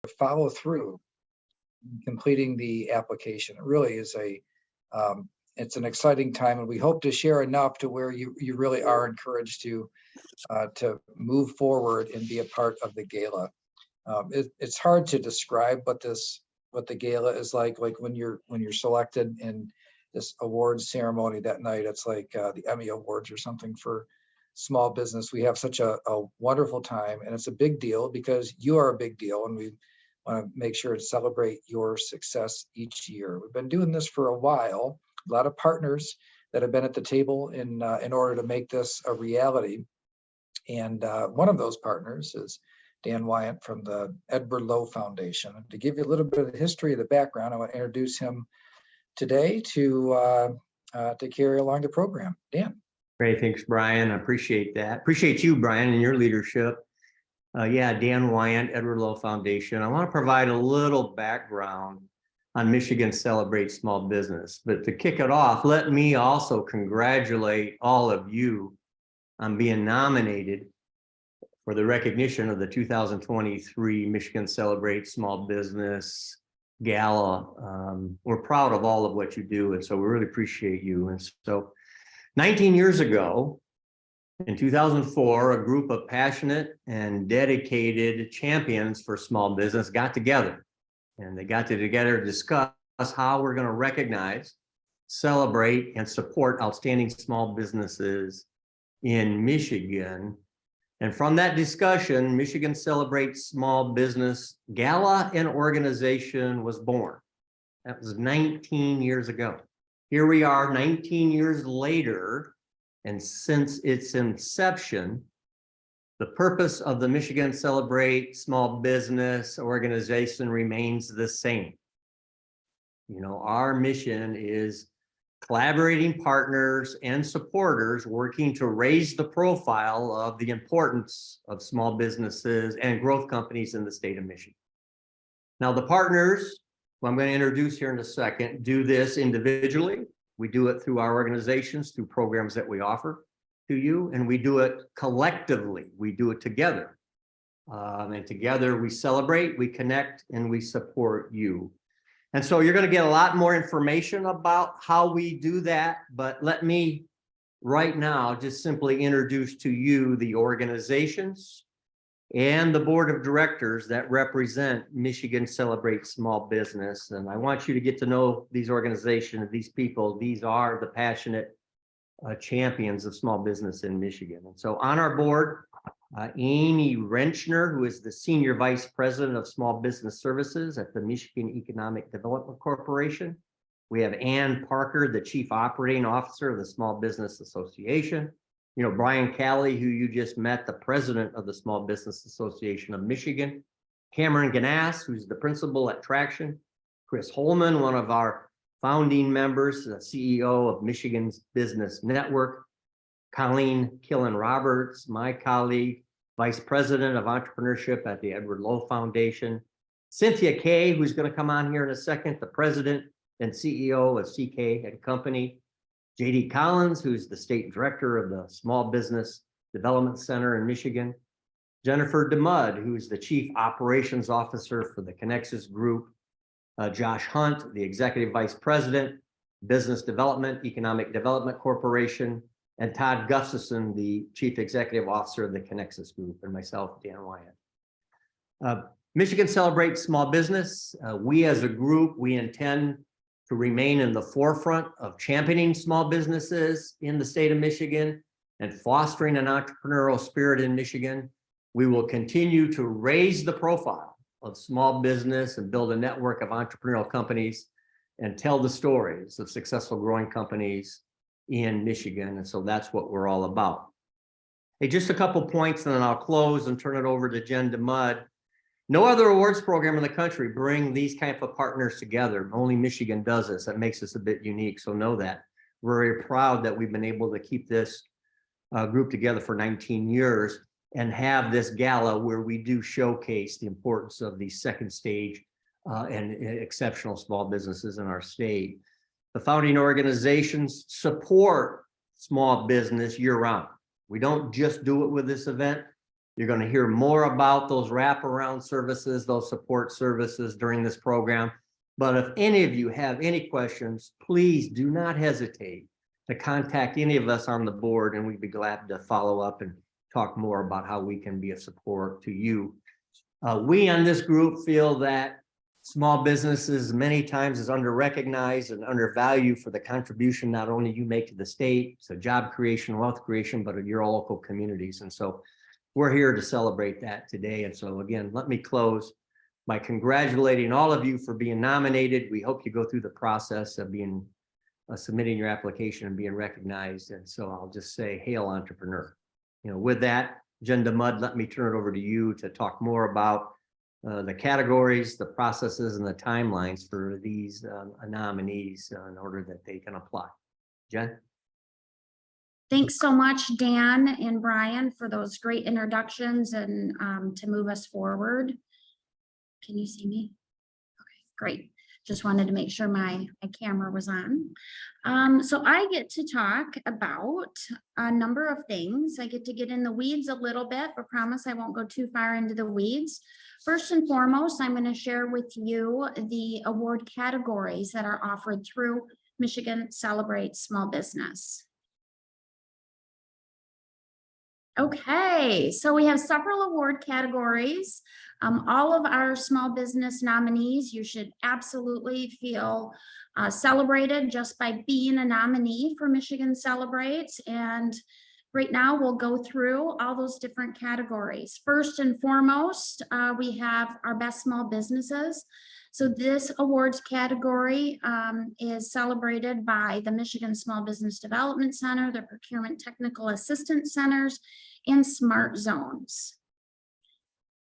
follow through in completing the application. It really is it's an exciting time, and we hope to share enough to where you really are encouraged to move forward and be a part of the gala. It's hard to describe what the gala is like when you're selected in this awards ceremony that night. It's like the Emmy Awards or something for small business. We have such a wonderful time, and it's a big deal because you are a big deal, and we want to make sure to celebrate your success each year. We've been doing this for a while. A lot of partners that have been at the table in order to make this a reality. And one of those partners is Dan Wyant from the Edward Lowe Foundation. And to give you a little bit of the history of the background, I want to introduce him today to carry along the program. Dan. Great, thanks, Brian. I appreciate that. Appreciate you, Brian, and your leadership. Dan Wyant, Edward Lowe Foundation. I want to provide a little background on Michigan Celebrate Small Business. But to kick it off, let me also congratulate all of you on being nominated for the recognition of the 2023 Michigan Celebrate Small Business Gala. We're proud of all of what you do, and so we really appreciate you. And so 19 years ago, in 2004, a group of passionate and dedicated champions for small business got together, and they got together to discuss how we're going to recognize, celebrate, and support outstanding small businesses in Michigan. And from that discussion, Michigan Celebrate Small Business Gala and organization was born. That was 19 years ago. Here we are 19 years later, and since its inception, the purpose of the Michigan Celebrate Small Business organization remains the same. You know, our mission is collaborating partners and supporters working to raise the profile of the importance of small businesses and growth companies in the state of Michigan. Now, the partners, who I'm going to introduce here in a second, do this individually. We do it through our organizations, through programs that we offer to you, and we do it collectively. We do it together. And together we celebrate, we connect, and we support you. And so you're going to get a lot more information about how we do that, but let me right now just simply introduce to you the organizations and the board of directors that represent Michigan Celebrate Small Business. And I want you to get to know these organizations, these people. These are the passionate champions of small business in Michigan. And so on our board, Amy Renchner, who is the Senior Vice President of Small Business Services at the Michigan Economic Development Corporation. We have Ann Parker, the Chief Operating Officer of the Small Business Association. You know, Brian Calley, who you just met, the President of the Small Business Association of Michigan. Cameron Ganas, who's the Principal at Traction. Chris Holman, one of our founding members, the CEO of Michigan's Business Network. Colleen Killen-Roberts, my colleague, Vice President of Entrepreneurship at the Edward Lowe Foundation. Cynthia Kay, who's going to come on here in a second, the President and CEO of CK & Company. JD Collins, who's the State Director of the Small Business Development Center in Michigan. Jennifer DeMudd, who's the Chief Operations Officer for the Connexus Group. Josh Hunt, the Executive Vice President, Business Development, Economic Development Corporation. And Todd Gustafson, the Chief Executive Officer of the Connexus Group, and myself, Dan Wyant. Michigan Celebrates Small Business. We as a group, we intend to remain in the forefront of championing small businesses in the state of Michigan and fostering an entrepreneurial spirit in Michigan. We will continue to raise the profile of small business and build a network of entrepreneurial companies and tell the stories of successful growing companies in Michigan. And so that's what we're all about. Hey, just a couple points and then I'll close and turn it over to Jen DeMudd. No other awards program in the country bring these type of partners together. Only Michigan does this. That makes us a bit unique. So know that. We're very proud that we've been able to keep this group together for 19 years and have this gala where we do showcase the importance of the second stage and exceptional small businesses in our state. The founding organizations support small business year-round. We don't just do it with this event. You're going to hear more about those wraparound services, those support services during this program. But if any of you have any questions, please do not hesitate to contact any of us on the board, and we'd be glad to follow up and talk more about how we can be of support to you. We on this group feel that small businesses many times is under-recognized and undervalued for the contribution not only you make to the state, so job creation, wealth creation, but your local communities. And so we're here to celebrate that today. And so again, let me close by congratulating all of you for being nominated. We hope you go through the process of being submitting your application and being recognized. And so I'll just say, hail entrepreneur. With that, Jen Mudd, let me turn it over to you to talk more about the categories, the processes, and the timelines for these nominees in order that they can apply. Jen? Thanks so much, Dan and Brian, for those great introductions and to move us forward. Can you see me? Okay, great. Just wanted to make sure my camera was on. So I get to talk about a number of things. I get to get in the weeds a little bit, but promise I won't go too far into the weeds. First and foremost, I'm going to share with you the award categories that are offered through Michigan Celebrates Small Business. Okay, so we have several award categories. All of our small business nominees, you should absolutely feel celebrated just by being a nominee for Michigan Celebrates. And right now we'll go through all those different categories. First and foremost, we have our best small businesses. So this awards category is celebrated by the Michigan Small Business Development Center, the Procurement Technical Assistance Centers, and Smart Zones.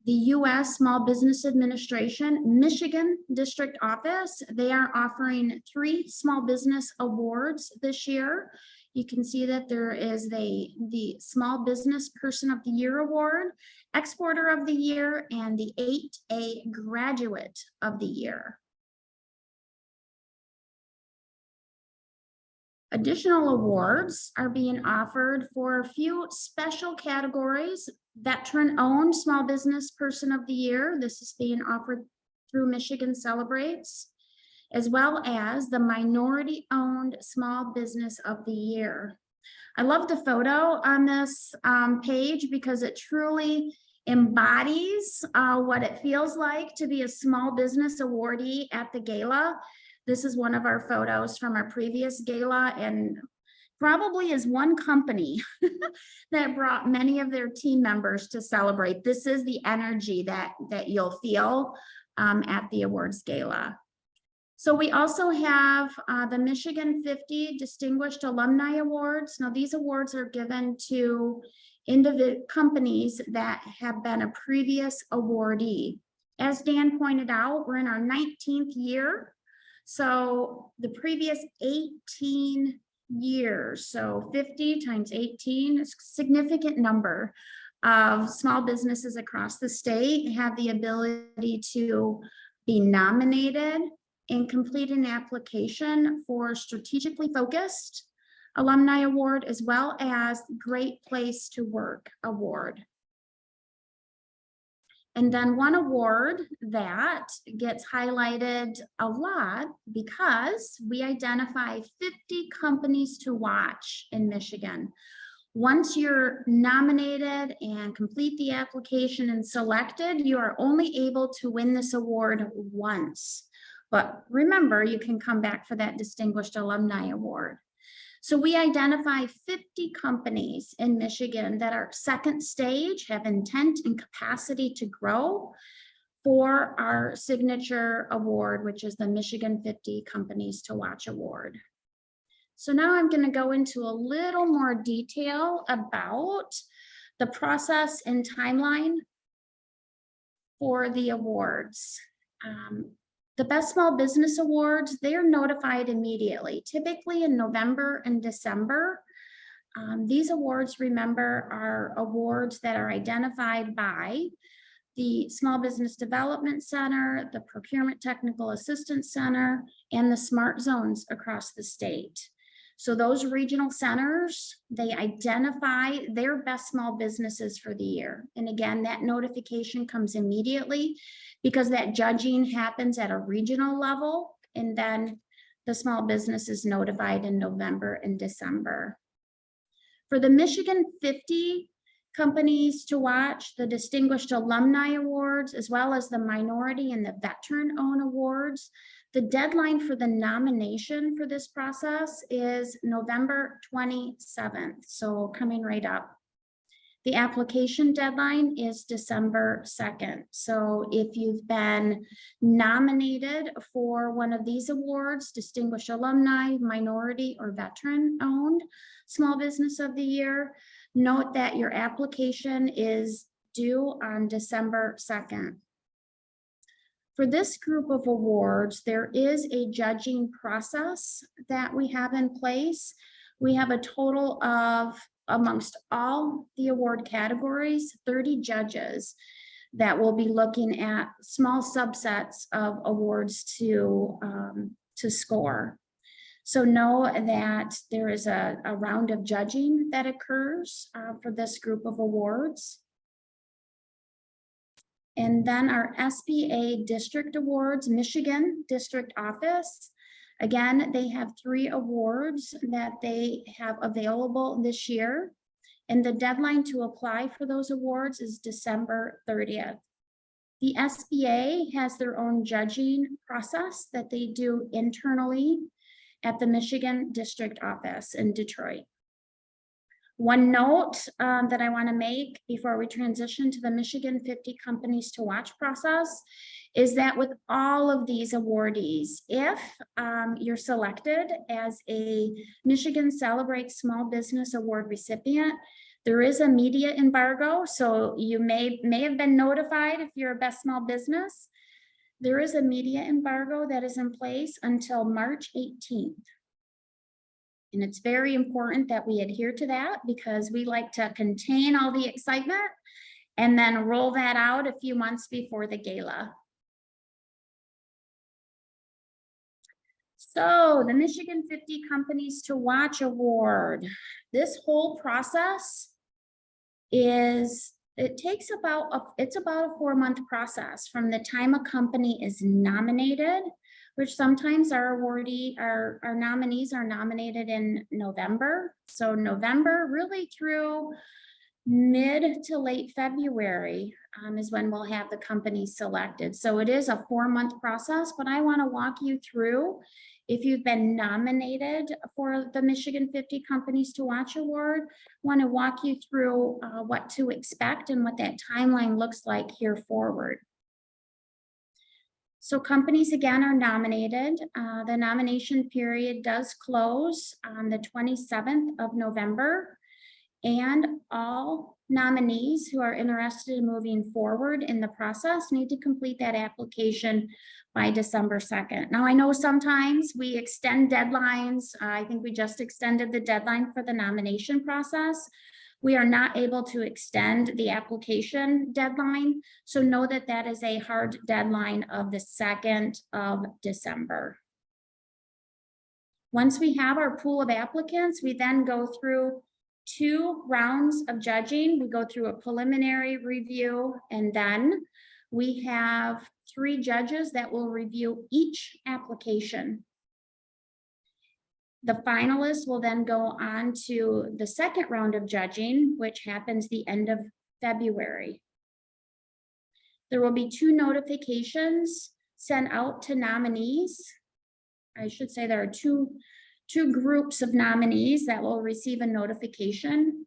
The U.S. Small Business Administration, Michigan District Office, they are offering 3 small business awards this year. You can see that there is the Small Business Person of the Year Award, Exporter of the Year, and the 8A Graduate of the Year. Additional awards are being offered for a few special categories. Veteran-owned Small Business Person of the Year. This is being offered through Michigan Celebrates, as well as the Minority-Owned Small Business of the Year. I love the photo on this page because it truly embodies what it feels like to be a small business awardee at the gala. This is one of our photos from our previous gala, and probably is one company that brought many of their team members to celebrate. This is the energy that you'll feel at the awards gala. So we also have the Michigan 50 Distinguished Alumni Awards. Now these awards are given to individual companies that have been a previous awardee. As Dan pointed out, we're in our 19th year. So the previous 18 years, so 50 times 18 is a significant number of small businesses across the state have the ability to be nominated and complete an application for strategically focused alumni award, as well as Great Place to Work award. And then one award that gets highlighted a lot because we identify 50 companies to watch in Michigan. Once you're nominated and complete the application and selected, you are only able to win this award once. But remember, you can come back for that Distinguished Alumni Award. So we identify 50 companies in Michigan that are second stage, have intent and capacity to grow for our signature award, which is the Michigan 50 Companies to Watch Award. So now I'm going to go into a little more detail about the process and timeline for the awards. The Best Small Business Awards, they are notified immediately, typically in November and December. These awards, remember, are awards that are identified by the Small Business Development Center, the Procurement Technical Assistance Center, and the Smart Zones across the state. So those regional centers, they identify their best small businesses for the year. And again, that notification comes immediately because that judging happens at a regional level. And then the small business is notified in November and December. For the Michigan 50 companies to watch, the Distinguished Alumni Awards, as well as the Minority and the Veteran-owned Awards, the deadline for the nomination for this process is November 27th, so coming right up. The application deadline is December 2nd. So if you've been nominated for one of these awards, Distinguished Alumni, Minority, or Veteran-owned Small Business of the Year, note that your application is due on December 2nd. For this group of awards, there is a judging process that we have in place. We have a total of, amongst all the award categories, 30 judges that will be looking at small subsets of awards to score. So know that there is a round of judging that occurs for this group of awards. And then our SBA District Awards, Michigan District Office. Again, they have 3 awards that they have available this year. And the deadline to apply for those awards is December 30th. The SBA has their own judging process that they do internally at the Michigan District Office in Detroit. One note that I want to make before we transition to the Michigan 50 Companies to Watch process is that with all of these awardees, if you're selected as a Michigan Celebrate Small Business Award recipient, there is a media embargo. So you may have been notified if you're a best small business. There is a media embargo that is in place until March 18th. And it's very important that we adhere to that because we like to contain all the excitement and then roll that out a few months before the gala. So the Michigan 50 Companies to Watch Award. This whole process takes about a 4-month process from the time a company is nominated, which sometimes our nominees are nominated in November. So November really through mid to late February is when we'll have the company selected. So it is a 4-month process, but I want to walk you through, if you've been nominated for the Michigan 50 Companies to Watch Award, I want to walk you through what to expect and what that timeline looks like here forward. So companies again are nominated. The nomination period does close on the 27th of November, and all nominees who are interested in moving forward in the process need to complete that application by December 2nd. Now I know sometimes we extend deadlines. I think we just extended the deadline for the nomination process. We are not able to extend the application deadline. So know that that is a hard deadline of the 2nd of December. Once we have our pool of applicants, we then go through 2 rounds of judging. We go through a preliminary review, and then we have 3 judges that will review each application. The finalists will then go on to the 2nd round of judging, which happens the end of February. There will be 2 notifications sent out to nominees. I should say there are two groups of nominees that will receive a notification.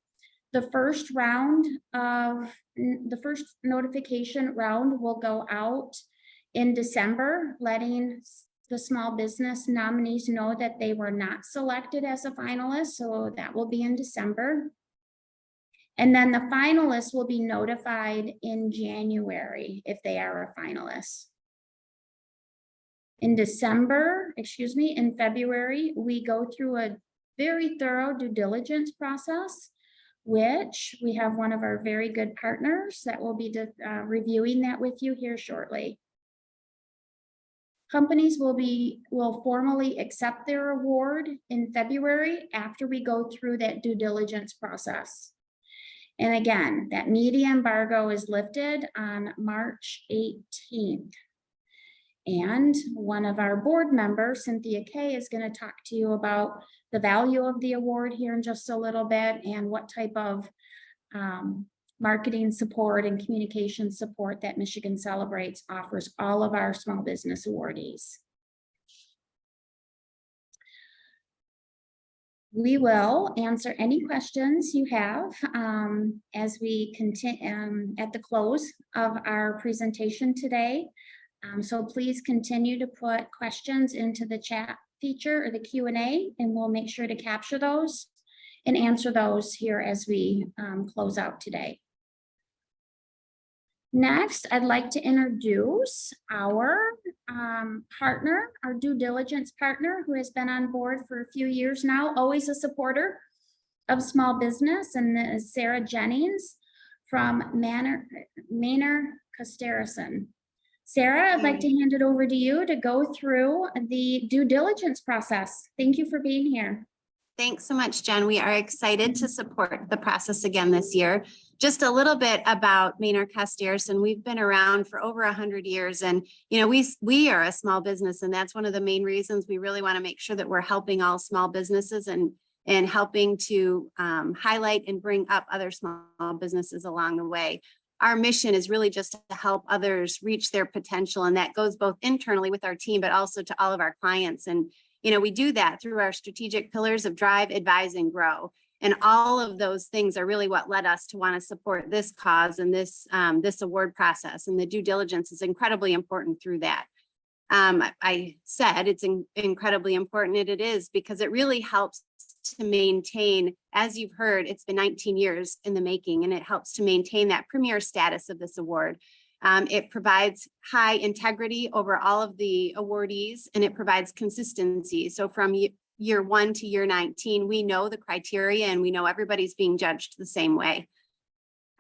The first notification round will go out in December, letting the small business nominees know that they were not selected as a finalist. So that will be in December. And then the finalists will be notified in January if they are a finalist. In February, we go through a very thorough due diligence process, which we have one of our very good partners that will be reviewing that with you here shortly. Companies will formally accept their award in February after we go through that due diligence process. And again, that media embargo is lifted on March 18th. And one of our board members, Cynthia Kay, is going to talk to you about the value of the award here in just a little bit and what type of marketing support and communication support that Michigan Celebrates offers all of our small business awardees. We will answer any questions you have as we continue at the close of our presentation today. So please continue to put questions into the chat feature or the Q&A, and we'll make sure to capture those and answer those here as we close out today. Next, I'd like to introduce our partner, our due diligence partner, who has been on board for a few years now, always a supporter of small business, and that is Sarah Jennings from Maynard Costerison. Sarah, I'd like to hand it over to you to go through the due diligence process. Thank you for being here. Thanks so much, Jen. We are excited to support the process again this year. Just a little bit about Maynard Costerison. We've been around for over 100 years, and we are a small business, and that's one of the main reasons we really want to make sure that we're helping all small businesses and helping to highlight and bring up other small businesses along the way. Our mission is really just to help others reach their potential, and that goes both internally with our team, but also to all of our clients. And we do that through our strategic pillars of drive, advise, and grow. And all of those things are really what led us to want to support this cause and this award process. And the due diligence is incredibly important through that. I said it's incredibly important, and it is, because it really helps to maintain, as you've heard, it's been 19 years in the making, and it helps to maintain that premier status of this award. It provides high integrity over all of the awardees, and it provides consistency. So from year 1 to year 19, we know the criteria and we know everybody's being judged the same way.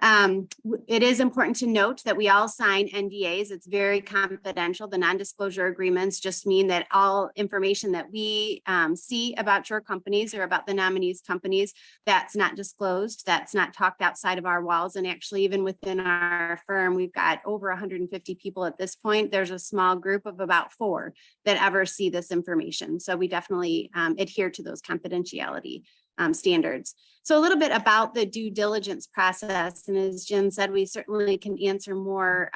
It is important to note that we all sign NDAs. It's very confidential. The non-disclosure agreements just mean that all information that we see about your companies or about the nominees' companies, that's not disclosed, that's not talked outside of our walls. And actually, even within our firm, we've got over 150 people at this point. There's a small group of about 4 that ever see this information. So we definitely adhere to those confidentiality standards. So a little bit about the due diligence process, and as Jen said, we certainly can answer more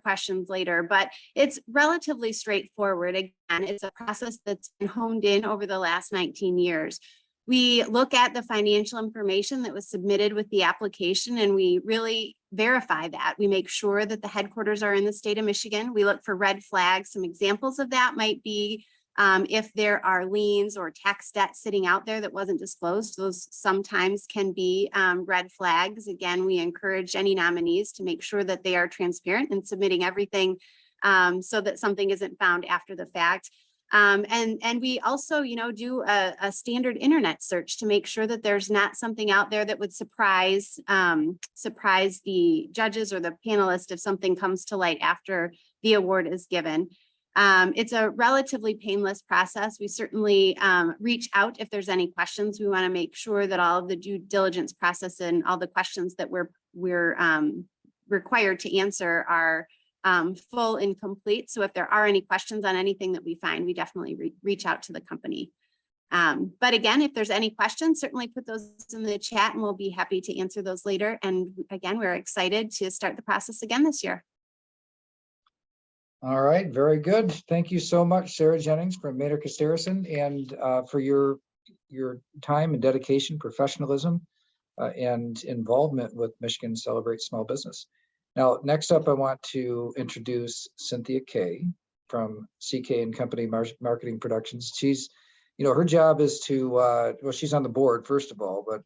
questions later, but it's relatively straightforward. Again, it's a process that's been honed in over the last 19 years. We look at the financial information that was submitted with the application, and we really verify that. We make sure that the headquarters are in the state of Michigan. We look for red flags. Some examples of that might be if there are liens or tax debt sitting out there that wasn't disclosed. Those sometimes can be red flags. Again, we encourage any nominees to make sure that they are transparent in submitting everything so that something isn't found after the fact. And we also, do a standard internet search to make sure that there's not something out there that would surprise the judges or the panelists if something comes to light after the award is given. It's a relatively painless process. We certainly reach out if there's any questions. We want to make sure that all of the due diligence process and all the questions that we're required to answer are full and complete. So if there are any questions on anything that we find, we definitely reach out to the company. But again, if there's any questions, certainly put those in the chat and we'll be happy to answer those later. And again, we're excited to start the process again this year. All right, very good. Thank you so much, Sarah Jennings from Maynard Costerison, and for your time and dedication, professionalism, and involvement with Michigan Celebrate Small Business. Now, next up, I want to introduce Cynthia Kay from CK and Company Marketing Productions. She's, her job is to, well, she's on the board, first of all, but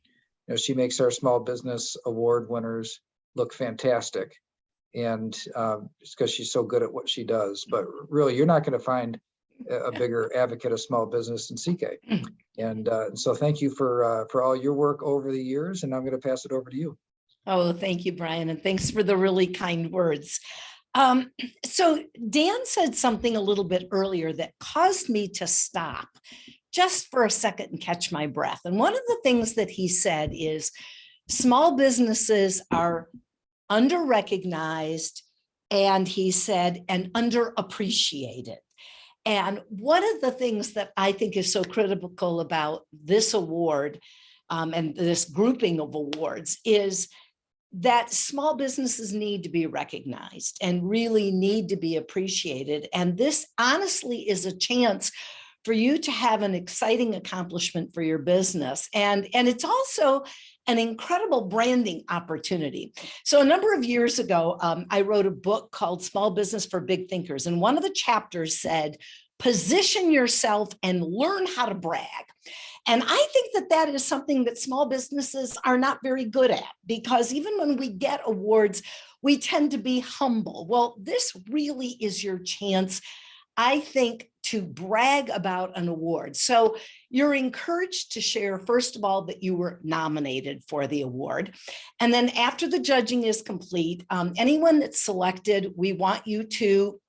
she makes our small business award winners look fantastic. And it's because she's so good at what she does. But really, you're not going to find a bigger advocate of small business than CK. And so thank you for all your work over the years. And I'm going to pass it over to you. Oh, thank you, Brian. And thanks for the really kind words. So Dan said something a little bit earlier that caused me to stop just for a second and catch my breath. And one of the things that he said is small businesses are under-recognized, and he said, and underappreciated. And one of the things that I think is so critical about this award and this grouping of awards is that small businesses need to be recognized and really need to be appreciated. And this honestly is a chance for you to have an exciting accomplishment for your business. And it's also an incredible branding opportunity. So a number of years ago, I wrote a book called Small Business for Big Thinkers. And one of the chapters said, position yourself and learn how to brag. And I think that that is something that small businesses are not very good at, because even when we get awards, we tend to be humble. Well, this really is your chance, I think, to brag about an award. So you're encouraged to share, first of all, that you were nominated for the award. And then after the judging is complete, anyone that's selected, we want you to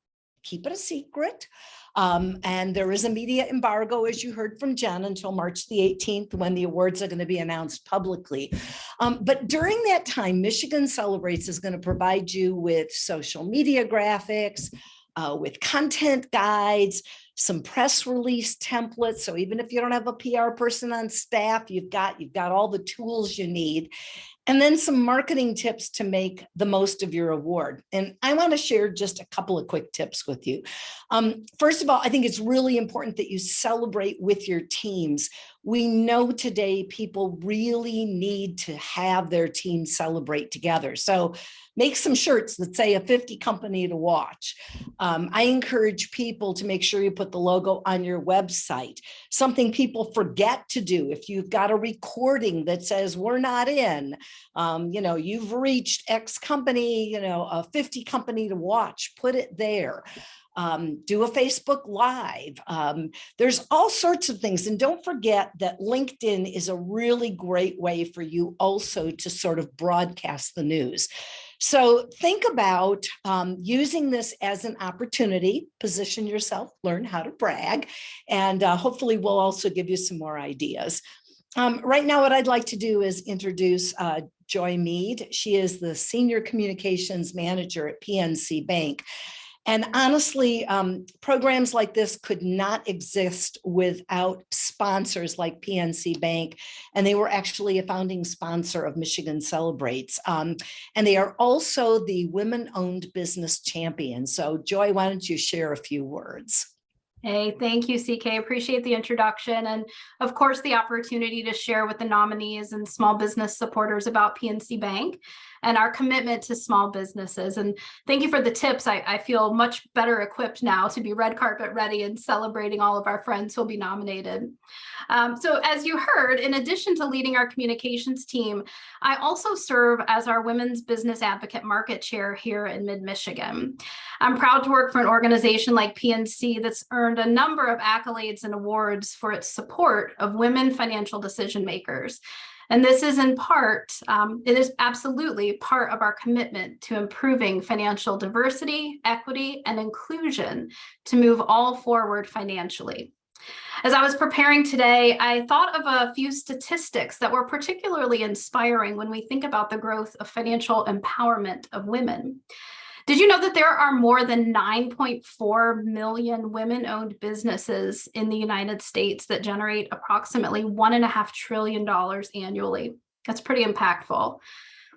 keep it a secret. And there is a media embargo, as you heard from Jen, until March the 18th, when the awards are going to be announced publicly. But during that time, Michigan Celebrates is going to provide you with social media graphics, with content guides, some press release templates. So even if you don't have a PR person on staff, you've got all the tools you need. And then some marketing tips to make the most of your award. And I want to share just a couple of quick tips with you. First of all, I think it's really important that you celebrate with your teams. We know today people really need to have their team celebrate together. So make some shirts that say a 50 company to watch. I encourage people to make sure you put the logo on your website. Something people forget to do, if you've got a recording that says we're not in, you've reached X company, a 50 company to watch, put it there. Do a Facebook Live. There's all sorts of things. And don't forget that LinkedIn is a really great way for you also to sort of broadcast the news. So think about using this as an opportunity, position yourself, learn how to brag, and hopefully we'll also give you some more ideas. Right now, what I'd like to do is introduce Joy Mead. She is the Senior Communications Manager at PNC Bank. And honestly, programs like this could not exist without sponsors like PNC Bank. And they were actually a founding sponsor of Michigan Celebrates. And they are also the Women-Owned Business Champion. So Joy, why don't you share a few words? Hey, thank you, CK. Appreciate the introduction. And of course, the opportunity to share with the nominees and small business supporters about PNC Bank and our commitment to small businesses. And thank you for the tips. I feel much better equipped now to be red carpet ready and celebrating all of our friends who will be nominated. So as you heard, in addition to leading our communications team, I also serve as our Women's Business Advocate Market Chair here in Mid-Michigan. I'm proud to work for an organization like PNC that's earned a number of accolades and awards for its support of women financial decision makers. And this is in part, it is absolutely part of our commitment to improving financial diversity, equity, and inclusion to move all forward financially. As I was preparing today, I thought of a few statistics that were particularly inspiring when we think about the growth of financial empowerment of women. Did you know that there are more than 9.4 million women-owned businesses in the United States that generate approximately $1.5 trillion annually? That's pretty impactful.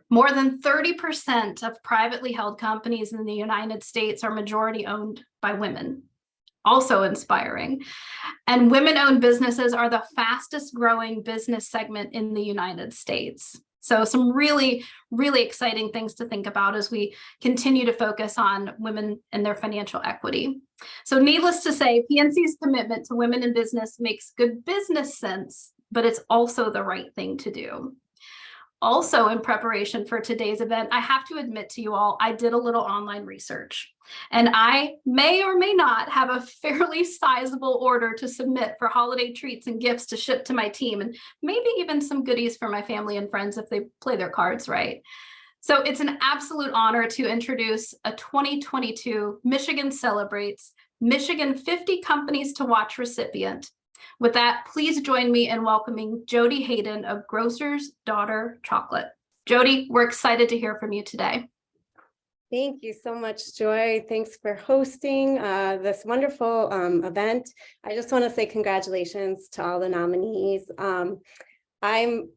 More than 30% of privately held companies in the United States are majority owned by women. Also inspiring. And women-owned businesses are the fastest growing business segment in the United States. So some really, really exciting things to think about as we continue to focus on women and their financial equity. So needless to say, PNC's commitment to women in business makes good business sense, but it's also the right thing to do. Also, in preparation for today's event, I have to admit to you all, I did a little online research, and I may or may not have a fairly sizable order to submit for holiday treats and gifts to ship to my team, and maybe even some goodies for my family and friends if they play their cards right. So it's an absolute honor to introduce a 2022 Michigan Celebrates Michigan 50 Companies to Watch recipient. With that, please join me in welcoming Jody Hayden of Grocer's Daughter Chocolate. Jody, we're excited to hear from you today. Thank you so much, Joy. Thanks for hosting this wonderful event. I just want to say congratulations to all the nominees. I'm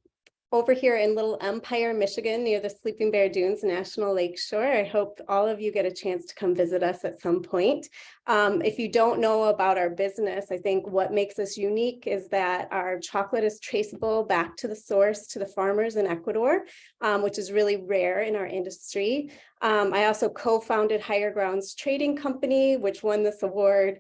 over here in Little Empire, Michigan, near the Sleeping Bear Dunes National Lakeshore. I hope all of you get a chance to come visit us at some point. If you don't know about our business, I think what makes us unique is that our chocolate is traceable back to the source, to the farmers in Ecuador, which is really rare in our industry. I also co-founded Higher Grounds Trading Company, which won this award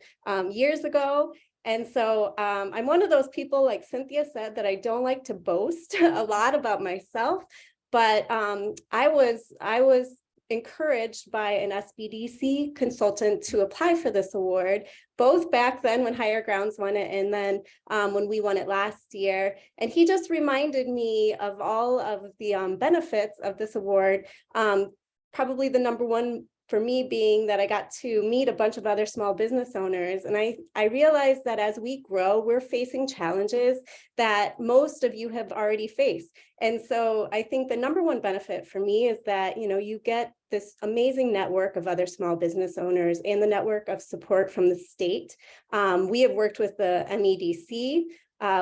years ago. And so I'm one of those people, like Cynthia said, that I don't like to boast a lot about myself, but I was encouraged by an SBDC consultant to apply for this award, both back then when Higher Grounds won it and then when we won it last year. And he just reminded me of all of the benefits of this award, probably the number one for me being that I got to meet a bunch of other small business owners. And I realized that as we grow, we're facing challenges that most of you have already faced. And so I think the number one benefit for me is that, you know, you get this amazing network of other small business owners and the network of support from the state. We have worked with the MEDC,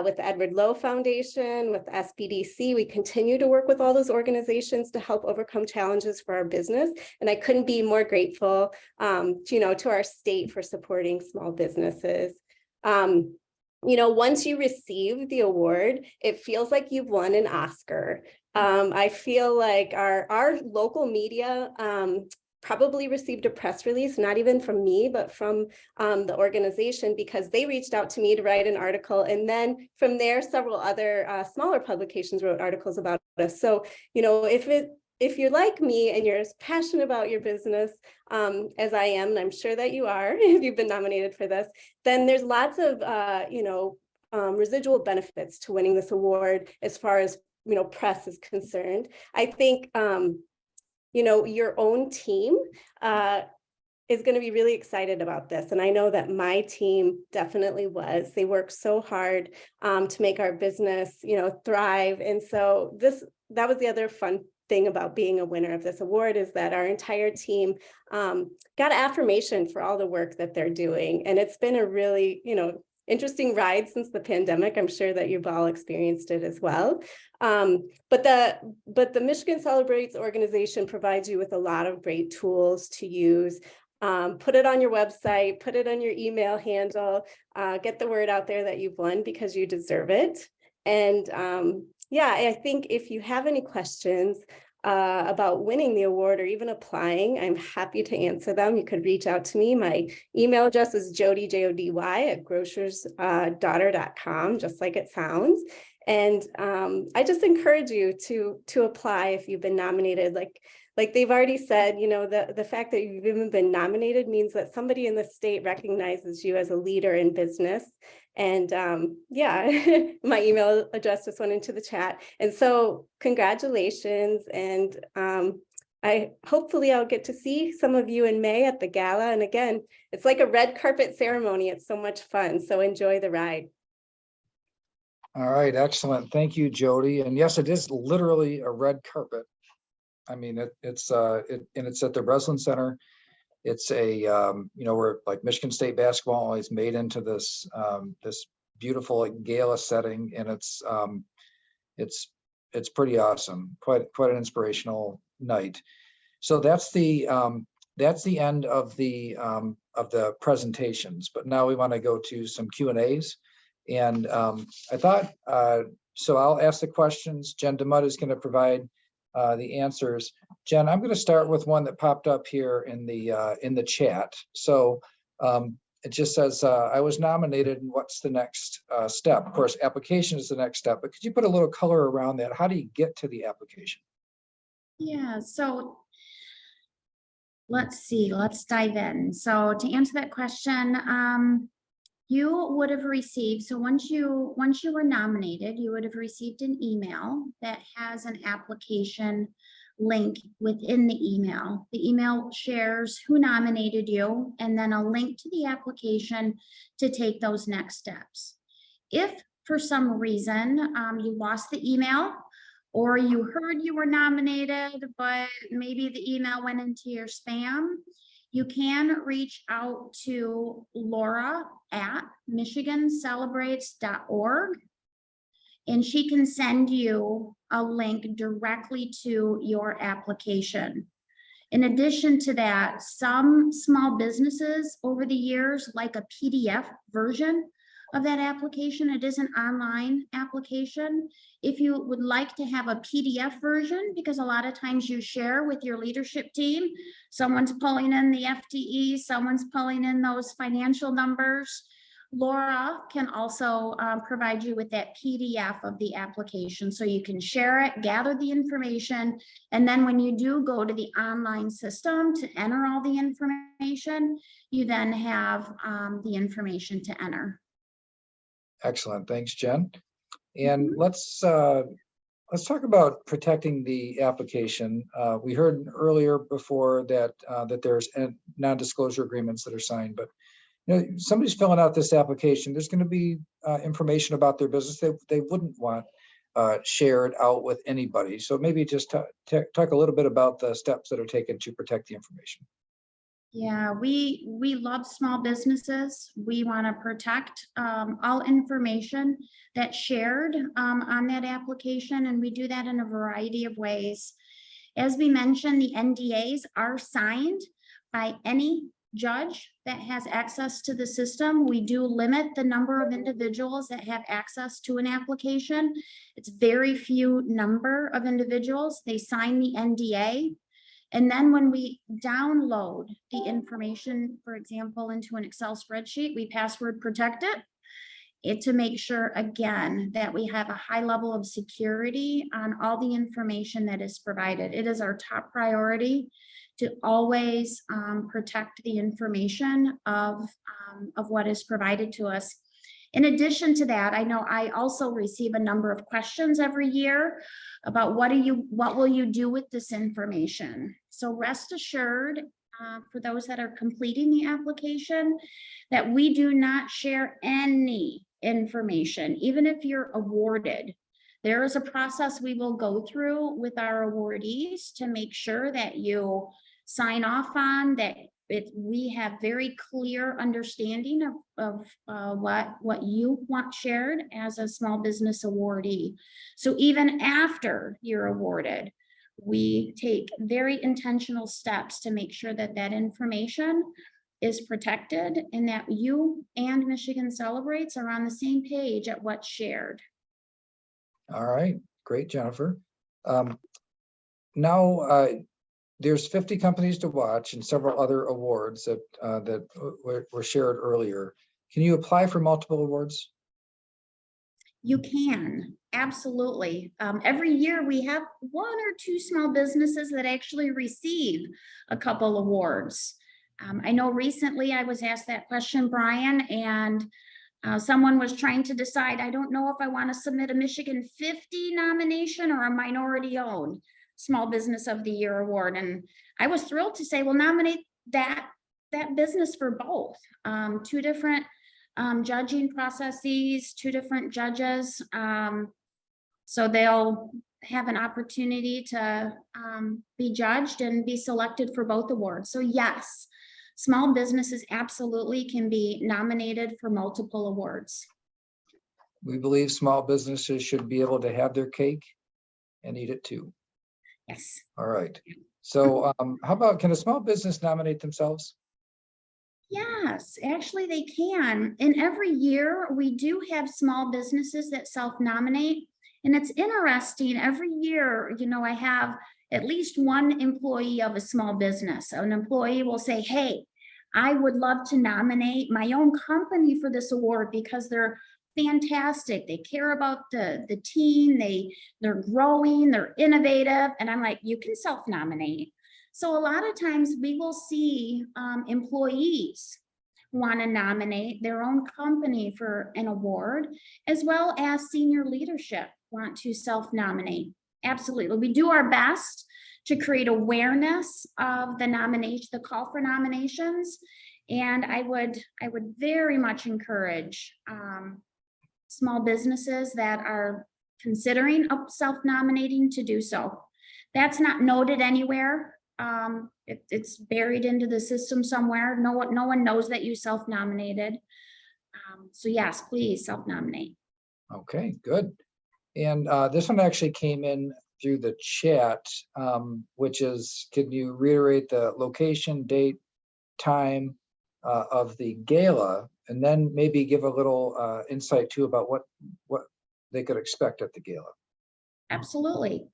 with the Edward Lowe Foundation, with the SBDC. We continue to work with all those organizations to help overcome challenges for our business. And I couldn't be more grateful, to our state for supporting small businesses. Once you receive the award, it feels like you've won an Oscar. I feel like our local media probably received a press release, not even from me, but from the organization, because they reached out to me to write an article. And then from there, several other smaller publications wrote articles about us. So, if you're like me and you're as passionate about your business as I am, and I'm sure that you are, if you've been nominated for this, then there's lots of, residual benefits to winning this award as far as, press is concerned. I think, your own team is going to be really excited about this. And I know that my team definitely was. They worked so hard to make our business, thrive. And so that was the other fun thing about being a winner of this award, is that our entire team got affirmation for all the work that they're doing. And it's been a really, interesting ride since the pandemic. I'm sure that you've all experienced it as well. But the Michigan Celebrates organization provides you with a lot of great tools to use. Put it on your website, put it on your email handle, get the word out there that you've won, because you deserve it. And I think if you have any questions about winning the award or even applying, I'm happy to answer them. You could reach out to me. My email address is Jody, Jody, at grocersdaughter.com, just like it sounds. And I just encourage you to apply if you've been nominated. Like they've already said, the fact that you've even been nominated means that somebody in the state recognizes you as a leader in business. And my email address just went into the chat. And so congratulations. And hopefully I'll get to see some of you in May at the gala. And again, it's like a red carpet ceremony. It's so much fun. So enjoy the ride. All right, excellent. Thank you, Jody. And yes, it is literally a red carpet. I mean, it's at the Breslin Center. It's where like Michigan State basketball is made into this beautiful gala setting, and it's pretty awesome. Quite an inspirational night. So that's the end of the presentations. But now we want to go to some Q&As, and I thought so. I'll ask the questions. Jen DeMutt is going to provide the answers. Jen, I'm going to start with one that popped up here in the chat. So it just says, I was nominated, and what's the next step? Of course, application is the next step, but could you put a little color around that? How do you get to the application? Yeah, so let's see, let's dive in. So to answer that question, you would have received, so once you were nominated, you would have received an email that has an application link within the email. The email shares who nominated you and then a link to the application to take those next steps. If for some reason you lost the email or you heard you were nominated, but maybe the email went into your spam, you can reach out to Laura at michigancelebrates.org. And she can send you a link directly to your application. In addition to that, some small businesses over the years like a PDF version of that application. It is an online application. If you would like to have a PDF version, because a lot of times you share with your leadership team, someone's pulling in the FTE, someone's pulling in those financial numbers. Laura can also provide you with that PDF of the application so you can share it, gather the information, and then when you do go to the online system to enter all the information, you then have the information to enter. Excellent. Thanks, Jen. And let's talk about protecting the application. We heard earlier before that that there's non-disclosure agreements that are signed, but somebody's filling out this application, there's going to be information about their business that they wouldn't want shared out with anybody. So maybe just talk a little bit about the steps that are taken to protect the information. Yeah, we love small businesses. We want to protect all information that's shared on that application, and we do that in a variety of ways. As we mentioned, the NDAs are signed by any judge that has access to the system. We do limit the number of individuals that have access to an application. It's very few number of individuals. They sign the NDA. And then when we download the information, for example, into an Excel spreadsheet, we password protect it to make sure, again, that we have a high level of security on all the information that is provided. It is our top priority to always protect the information of what is provided to us. In addition to that, I know I also receive a number of questions every year about what will you do with this information? So rest assured, for those that are completing the application, that we do not share any information, even if you're awarded. There is a process we will go through with our awardees to make sure that you sign off on that. We have very clear understanding of what you want shared as a small business awardee. So even after you're awarded, we take very intentional steps to make sure that that information is protected and that you and Michigan Celebrates are on the same page at what's shared. All right, great, Jennifer. Now, there's 50 companies to watch and several other awards that were shared earlier. Can you apply for multiple awards? You can, absolutely. Every year we have 1 or 2 small businesses that actually receive a couple awards. I know recently I was asked that question, Brian, and someone was trying to decide, I don't know if I want to submit a Michigan 50 nomination or a minority owned Small Business of the Year award. And I was thrilled to say, well, nominate that business for both. 2 different judging processes, 2 different judges. So they'll have an opportunity to be judged and be selected for both awards. So yes, small businesses absolutely can be nominated for multiple awards. We believe small businesses should be able to have their cake and eat it too. Yes. All right. So how about, can a small business nominate themselves? Yes, actually they can. And every year we do have small businesses that self-nominate. And it's interesting, every year, I have at least one employee of a small business. An employee will say, hey, I would love to nominate my own company for this award because they're fantastic. They care about the team. They're growing, they're innovative. And I'm like, you can self-nominate. So a lot of times we will see employees want to nominate their own company for an award, as well as senior leadership want to self-nominate. Absolutely. We do our best to create awareness of the nomination, the call for nominations. And I would very much encourage small businesses that are considering self-nominating to do so. That's not noted anywhere. It's buried into the system somewhere. No one knows that you self-nominated. So yes, please self-nominate. Okay, good. And this one actually came in through the chat, which is, can you reiterate the location, date, time of the gala, and then maybe give a little insight too about what they could expect at the gala? Absolutely.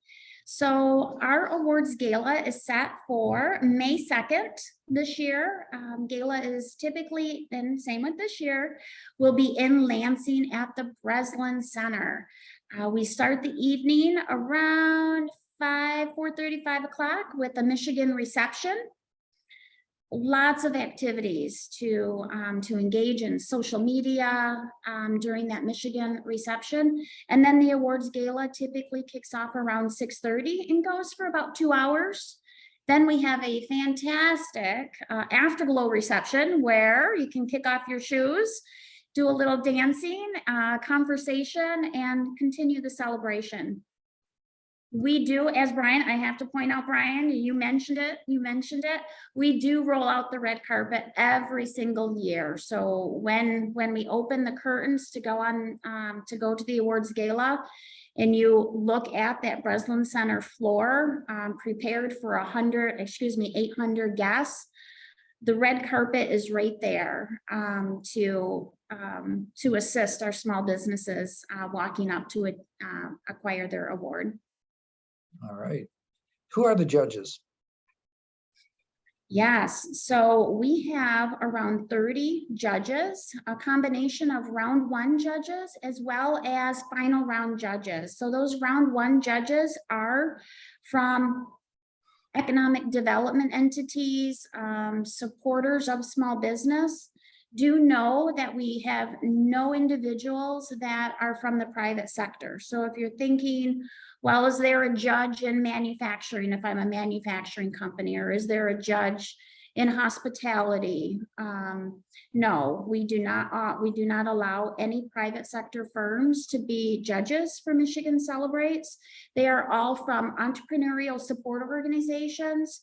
So our awards gala is set for May 2nd this year. Gala is typically, and same with this year, will be in Lansing at the Breslin Center. We start the evening around 4:30, 5 o'clock with a Michigan reception. Lots of activities to engage in social media during that Michigan reception. And then the awards gala typically kicks off around 6:30 and goes for about 2 hours. Then we have a fantastic afterglow reception where you can kick off your shoes, do a little dancing, conversation, and continue the celebration. We do, as Brian, I have to point out, Brian, you mentioned it, we do roll out the red carpet every single year. So when we open the curtains to go on, to go to the awards gala, and you look at that Breslin Center floor, prepared for 800 guests, the red carpet is right there to assist our small businesses walking up to acquire their award. All right. Who are the judges? Yes, so we have around 30 judges, a combination of round one judges as well as final round judges. So those round one judges are from economic development entities, supporters of small business. Do know that we have no individuals that are from the private sector. So if you're thinking, well, is there a judge in manufacturing if I'm a manufacturing company, or is there a judge in hospitality? No, we do not allow any private sector firms to be judges for Michigan Celebrates. They are all from entrepreneurial support organizations,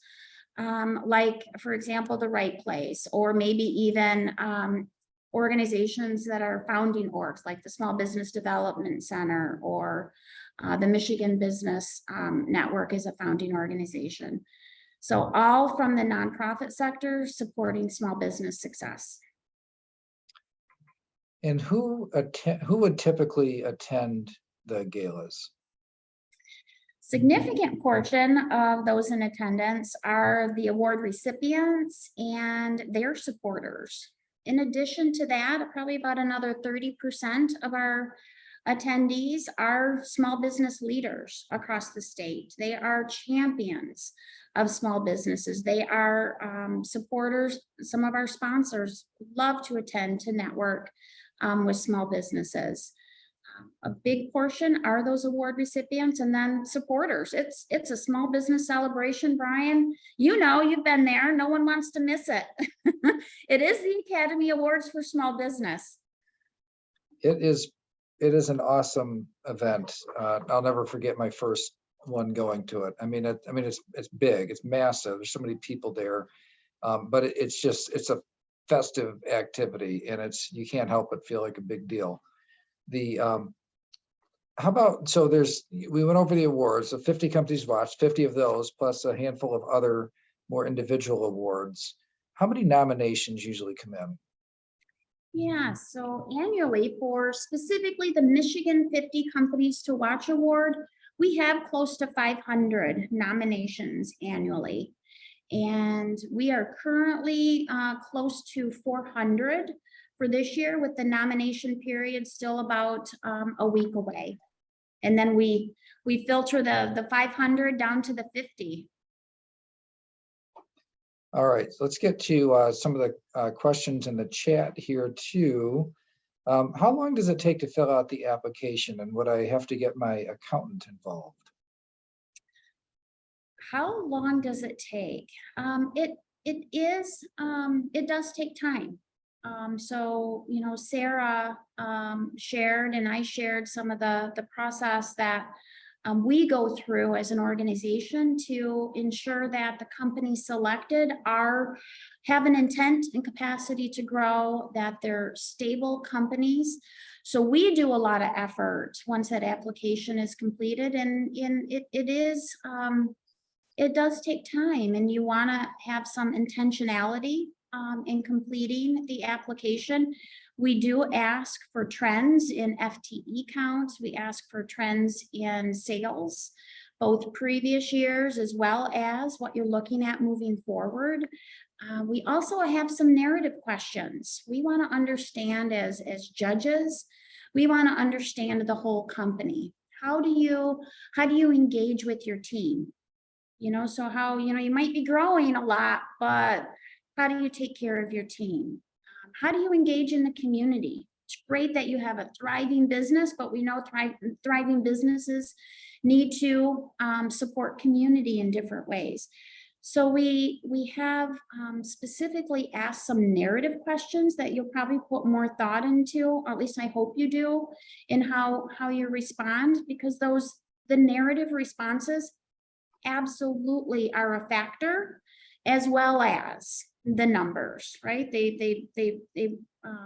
like, for example, the Right Place, or maybe even organizations that are founding orgs, like the Small Business Development Center, or the Michigan Business Network is a founding organization. So all from the nonprofit sector supporting small business success. And who would typically attend the galas? Significant portion of those in attendance are the award recipients and their supporters. In addition to that, probably about another 30% of our attendees are small business leaders across the state. They are champions of small businesses. They are supporters. Some of our sponsors love to attend to network with small businesses. A big portion are those award recipients, and then supporters. It's a small business celebration, Brian. You know, you've been there. No one wants to miss it. It is the Academy Awards for Small Business. It is an awesome event. I'll never forget my first one going to it. I mean, it's big, it's massive. There's so many people there, but it's a festive activity, and you can't help but feel like a big deal. How about, so we went over the awards, so 50 companies watched, 50 of those, plus a handful of other more individual awards. How many nominations usually come in? Yeah, so annually, for specifically the Michigan 50 Companies to Watch Award, we have close to 500 nominations annually. And we are currently close to 400 for this year, with the nomination period still about a week away. And then we filter the 500 down to the 50. All right, so let's get to some of the questions in the chat here too. How long does it take to fill out the application, and would I have to get my accountant involved? How long does it take? It does take time. So, Sarah shared, and I shared some of the process that we go through as an organization to ensure that the companies selected have an intent and capacity to grow, that they're stable companies. So we do a lot of effort once that application is completed, and it does take time, and you want to have some intentionality in completing the application. We do ask for trends in FTE counts. We ask for trends in sales, both previous years as well as what you're looking at moving forward. We also have some narrative questions. We want to understand as judges, we want to understand the whole company. How do you engage with your team? So how, you might be growing a lot, but how do you take care of your team? How do you engage in the community? It's great that you have a thriving business, but we know thriving businesses need to support community in different ways. So we have specifically asked some narrative questions that you'll probably put more thought into, or at least I hope you do, in how you respond, because the narrative responses absolutely are a factor, as well as the numbers, right? We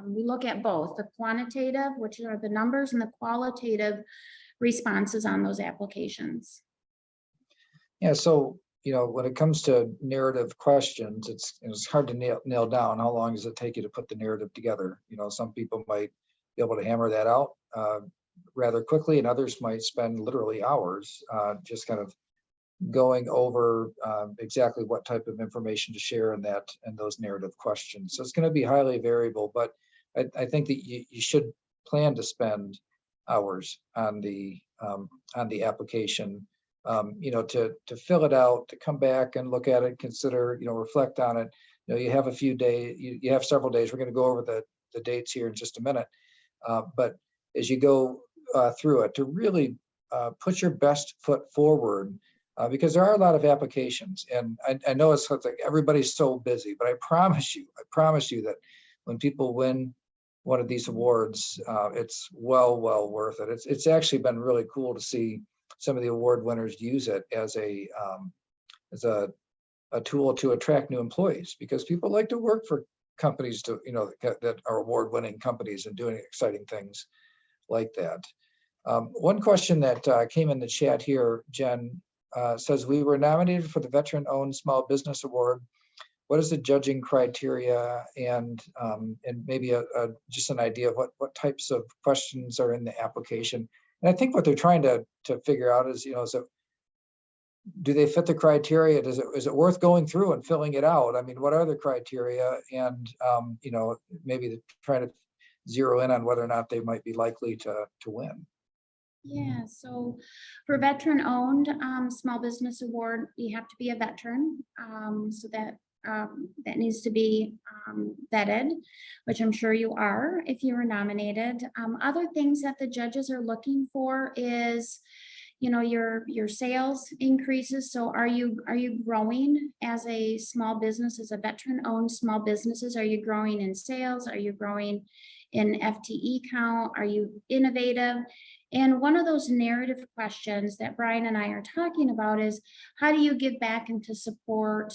look at both the quantitative, which are the numbers, and the qualitative responses on those applications. Yeah, so, when it comes to narrative questions, it's hard to nail down how long does it take you to put the narrative together. Some people might be able to hammer that out rather quickly, and others might spend literally hours just kind of going over exactly what type of information to share in those narrative questions. So it's going to be highly variable, but I think that you should plan to spend hours on the application, to fill it out, to come back and look at it, consider, reflect on it. You have a few days, you have several days. We're going to go over the dates here in just a minute. But as you go through it, to really put your best foot forward, because there are a lot of applications, and I know it's like everybody's so busy, but I promise you that when people win one of these awards, it's well worth it. It's actually been really cool to see some of the award winners use it as a tool to attract new employees, because people like to work for companies that are award-winning companies and doing exciting things like that. One question that came in the chat here, Jen, says, we were nominated for the Veteran-Owned Small Business Award. What is the judging criteria, and maybe just an idea of what types of questions are in the application? And I think what they're trying to figure out is, do they fit the criteria? Is it worth going through and filling it out? I mean, what are the criteria? And maybe trying to zero in on whether or not they might be likely to win. Yeah, so for veteran-owned small business award, you have to be a veteran, so that needs to be vetted, which I'm sure you are if you were nominated. Other things that the judges are looking for is, your sales increases. So are you growing as a small business, as a veteran-owned small businesses? Are you growing in sales? Are you growing in FTE count? Are you innovative? And one of those narrative questions that Brian and I are talking about is, how do you give back and to support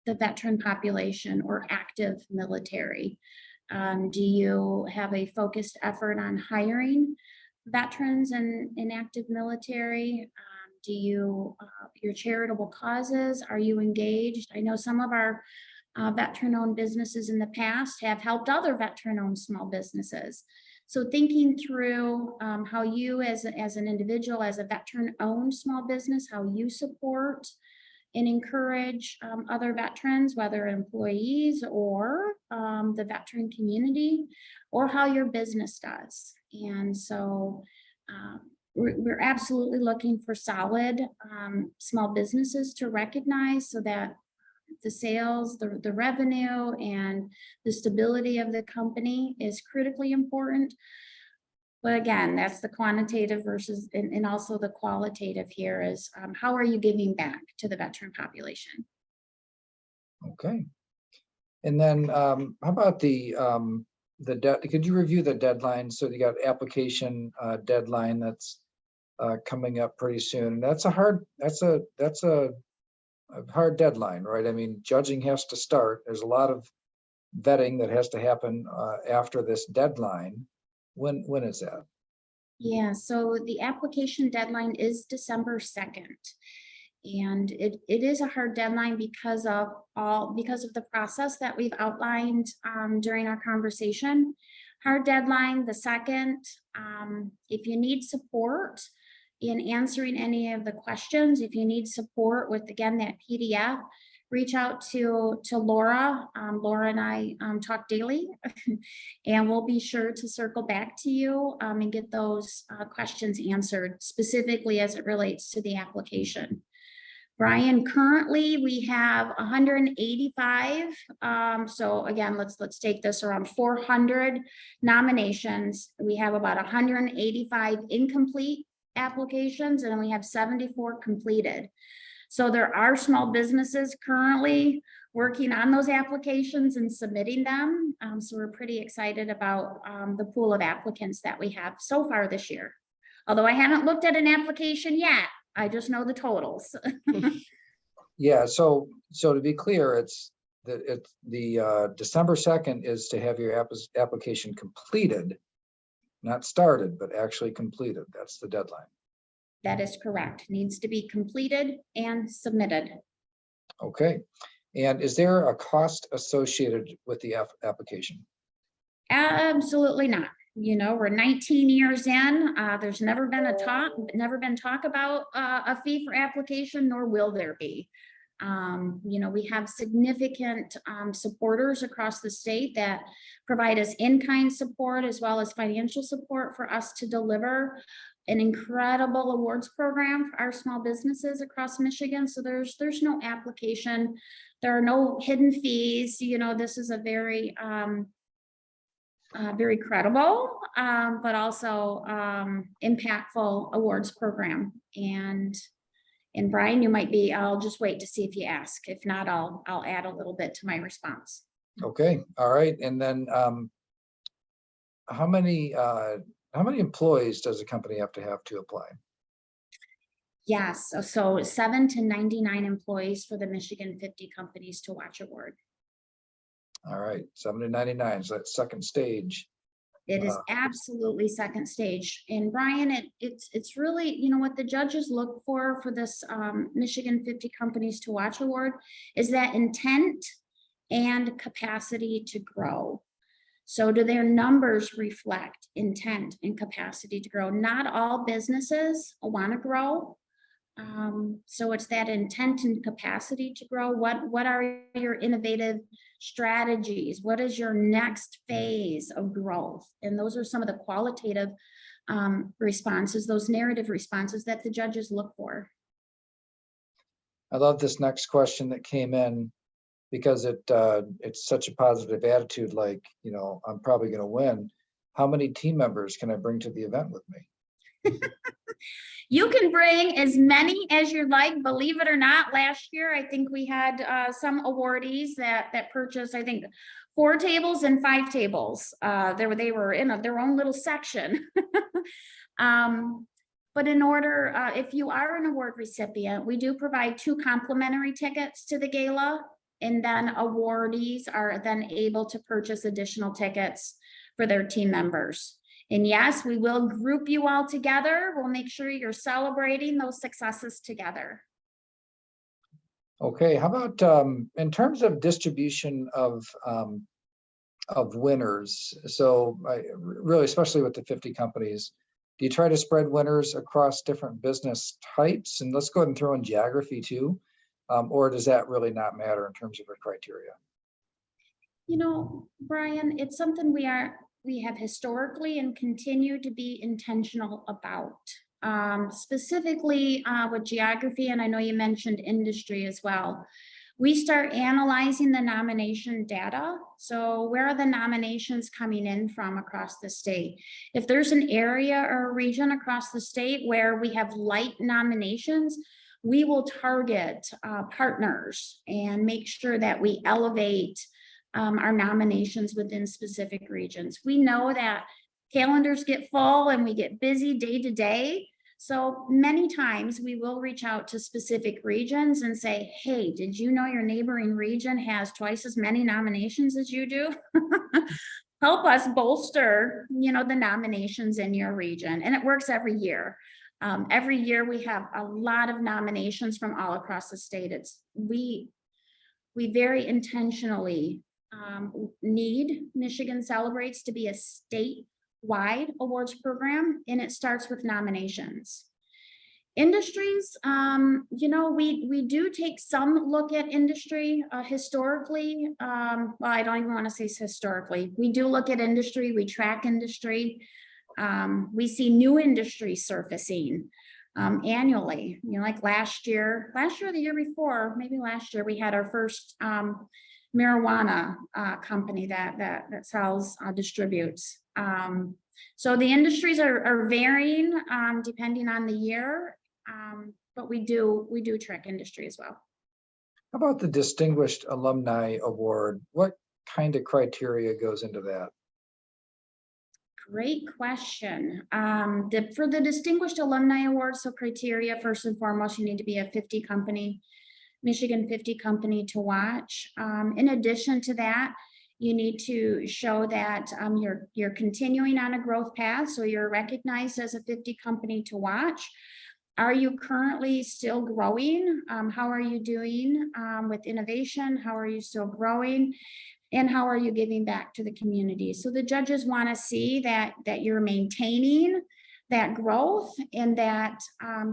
the veteran population or active military? Do you have a focused effort on hiring veterans and active military? Do you, your charitable causes, are you engaged? I know some of our veteran-owned businesses in the past have helped other veteran-owned small businesses. So thinking through how you as an individual, as a veteran-owned small business, how you support and encourage other veterans, whether employees or the veteran community, or how your business does. And so we're absolutely looking for solid small businesses to recognize, so that the sales, the revenue, and the stability of the company is critically important. But again, that's the quantitative versus, and also the qualitative here is, how are you giving back to the veteran population? Okay. And then how about the could you review the deadline? So you got application deadline that's coming up pretty soon. That's a hard deadline, right? I mean, judging has to start. There's a lot of vetting that has to happen after this deadline. When is that? Yeah, so the application deadline is December 2nd. And it is a hard deadline because of the process that we've outlined during our conversation. Hard deadline, the 2nd. If you need support in answering any of the questions, if you need support with, again, that PDF, reach out to Laura. Laura and I talk daily, and we'll be sure to circle back to you and get those questions answered specifically as it relates to the application. Brian, currently we have 185. So again, let's take this around 400 nominations. We have about 185 incomplete applications, and we have 74 completed. So there are small businesses currently working on those applications and submitting them. So we're pretty excited about the pool of applicants that we have so far this year. Although I haven't looked at an application yet, I just know the totals. Yeah, so to be clear, it's the December 2nd is to have your application completed, not started, but actually completed. That's the deadline. That is correct. Needs to be completed and submitted. Okay. And is there a cost associated with the application? Absolutely not. You know, we're 19 years in. There's never been talk about a fee for application, nor will there be. You know, we have significant supporters across the state that provide us in-kind support as well as financial support for us to deliver an incredible awards program for our small businesses across Michigan. So there's no application. There are no hidden fees. You know, this is a very very credible, but also impactful awards program. And Brian, you might be, I'll just wait to see if you ask. If not, I'll add a little bit to my response. Okay, all right. And then how many employees does a company have to apply? Yes, so 7 to 99 employees for the Michigan 50 Companies to Watch Award. All right, 7 to 99, so that's second stage. It is absolutely second stage. And Brian, it's really, you know, what the judges look for this Michigan 50 Companies to Watch Award is that intent and capacity to grow. So do their numbers reflect intent and capacity to grow? Not all businesses want to grow. So it's that intent and capacity to grow. What are your innovative strategies? What is your next phase of growth? And those are some of the qualitative responses, those narrative responses that the judges look for. I love this next question that came in because it's such a positive attitude, like, you know, I'm probably going to win. How many team members can I bring to the event with me? You can bring as many as you like. Believe it or not, last year, I think we had some awardees that purchased, I think, 4 tables and 5 tables. They were in their own little section. But in order, if you are an award recipient, we do provide 2 complimentary tickets to the gala, and then awardees are then able to purchase additional tickets for their team members. And yes, we will group you all together. We'll make sure you're celebrating those successes together. Okay, how about in terms of distribution of winners? So really, especially with the 50 companies, do you try to spread winners across different business types? And let's go ahead and throw in geography too. Or does that really not matter in terms of a criteria? You know, Brian, it's something we have historically and continue to be intentional about. Specifically with geography, and I know you mentioned industry as well. we start analyzing the nomination data. So where are the nominations coming in from across the state? If there's an area or a region across the state where we have light nominations, we will target partners and make sure that we elevate our nominations within specific regions. We know that calendars get full and we get busy day to day. So many times we will reach out to specific regions and say, hey, did you know your neighboring region has twice as many nominations as you do? Help us bolster, the nominations in your region. And it works every year. Every year we have a lot of nominations from all across the state. We very intentionally need Michigan Celebrates to be a statewide awards program, and it starts with nominations. Industries, we do take some look at industry historically. Well, I don't even want to say historically. We do look at industry, we track industry. We see new industry surfacing annually, like last year, the year before, maybe last year, we had our first marijuana company that sells, distributes. So the industries are varying depending on the year, but we do track industry as well. How about the Distinguished Alumni Award? What kind of criteria goes into that? Great question. For the Distinguished Alumni Award, so criteria, first and foremost, you need to be a 50 company, Michigan 50 company to watch. In addition to that, you need to show that you're continuing on a growth path, so you're recognized as a 50 company to watch. Are you currently still growing? How are you doing with innovation? How are you still growing? And how are you giving back to the community? So the judges want to see that you're maintaining that growth, and that